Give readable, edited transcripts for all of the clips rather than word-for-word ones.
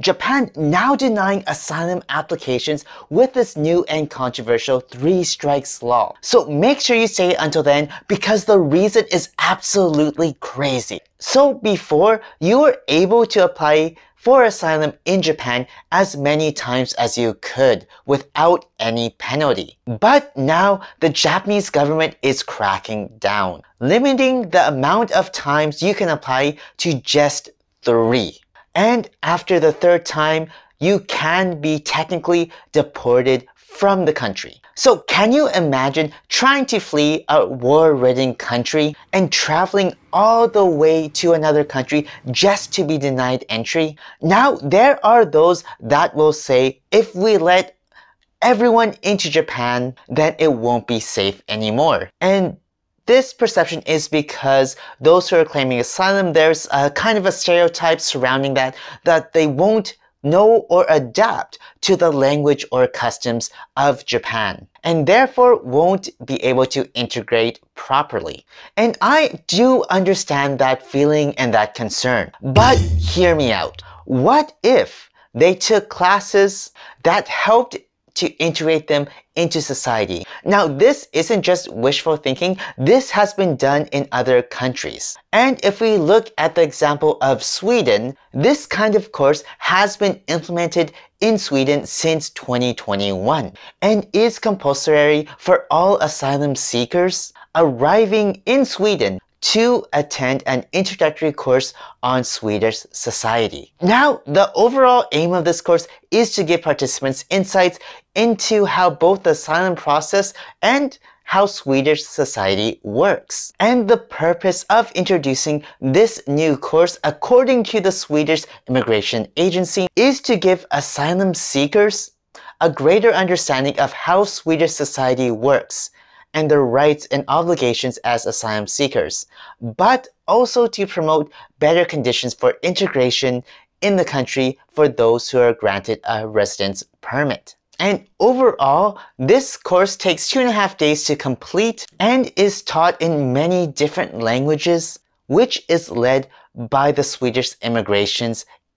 Japan now denying asylum applications with this new and controversial 3 strikes law. So make sure you stay until then because the reason is absolutely crazy. So before, you were able to apply for asylum in Japan as many times as you could without any penalty. But now the Japanese government is cracking down, limiting the amount of times you can apply to just 3. And after the 3rd time, you can be technically deported from the country. So can you imagine trying to flee a war-ridden country and traveling all the way to another country just to be denied entry? Now, there are those that will say if we let everyone into Japan, then it won't be safe anymore. And this perception is because those who are claiming asylum, there's a kind of a stereotype surrounding that they won't know or adapt to the language or customs of Japan, and therefore won't be able to integrate properly. And I do understand that feeling and that concern, but hear me out. What if they took classes that helped to integrate them into society? Now, this isn't just wishful thinking. This has been done in other countries. And if we look at the example of Sweden, this kind of course has been implemented in Sweden since 2021 and is compulsory for all asylum seekers arriving in Sweden to attend an introductory course on Swedish society. Now, the overall aim of this course is to give participants insights into how both the asylum process and how Swedish society works. And the purpose of introducing this new course, according to the Swedish Immigration Agency, is to give asylum seekers a greater understanding of how Swedish society works and their rights and obligations as asylum seekers, but also to promote better conditions for integration in the country for those who are granted a residence permit. And overall, this course takes 2.5 days to complete and is taught in many different languages, which is led by the Swedish Immigration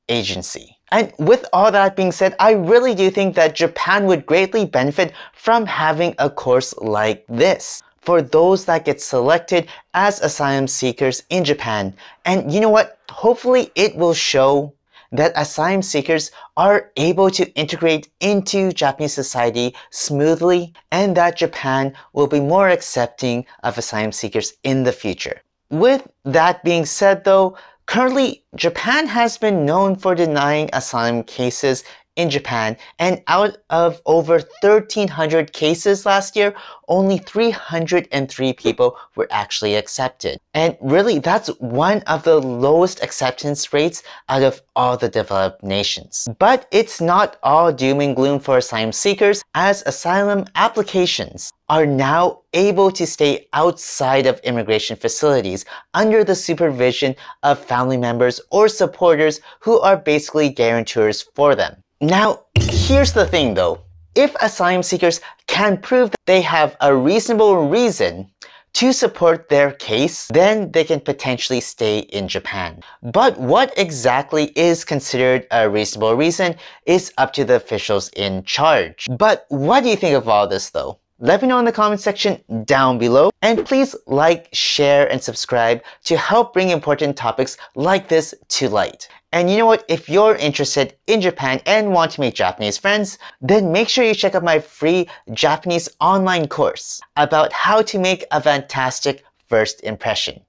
Agency. And with all that being said, I really do think that Japan would greatly benefit from having a course like this for those that get selected as asylum seekers in Japan. And you know what? Hopefully it will show that asylum seekers are able to integrate into Japanese society smoothly and that Japan will be more accepting of asylum seekers in the future. With that being said though, currently, Japan has been known for denying asylum cases in Japan, and out of over 1,300 cases last year, only 303 people were actually accepted. And really, that's one of the lowest acceptance rates out of all the developed nations. But it's not all doom and gloom for asylum seekers, as asylum applications are now able to stay outside of immigration facilities under the supervision of family members or supporters who are basically guarantors for them. Now, here's the thing though. If asylum seekers can prove that they have a reasonable reason to support their case, then they can potentially stay in Japan. But what exactly is considered a reasonable reason is up to the officials in charge. But what do you think of all this though? Let me know in the comment section down below, and please like, share, and subscribe to help bring important topics like this to light. And you know what? If you're interested in Japan and want to make Japanese friends, then make sure you check out my free Japanese online course about how to make a fantastic first impression.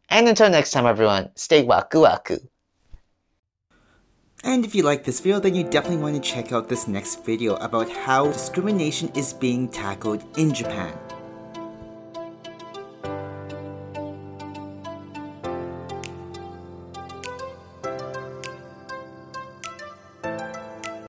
And until next time everyone, stay waku waku. And if you like this video, then you definitely want to check out this next video about how discrimination is being tackled in Japan.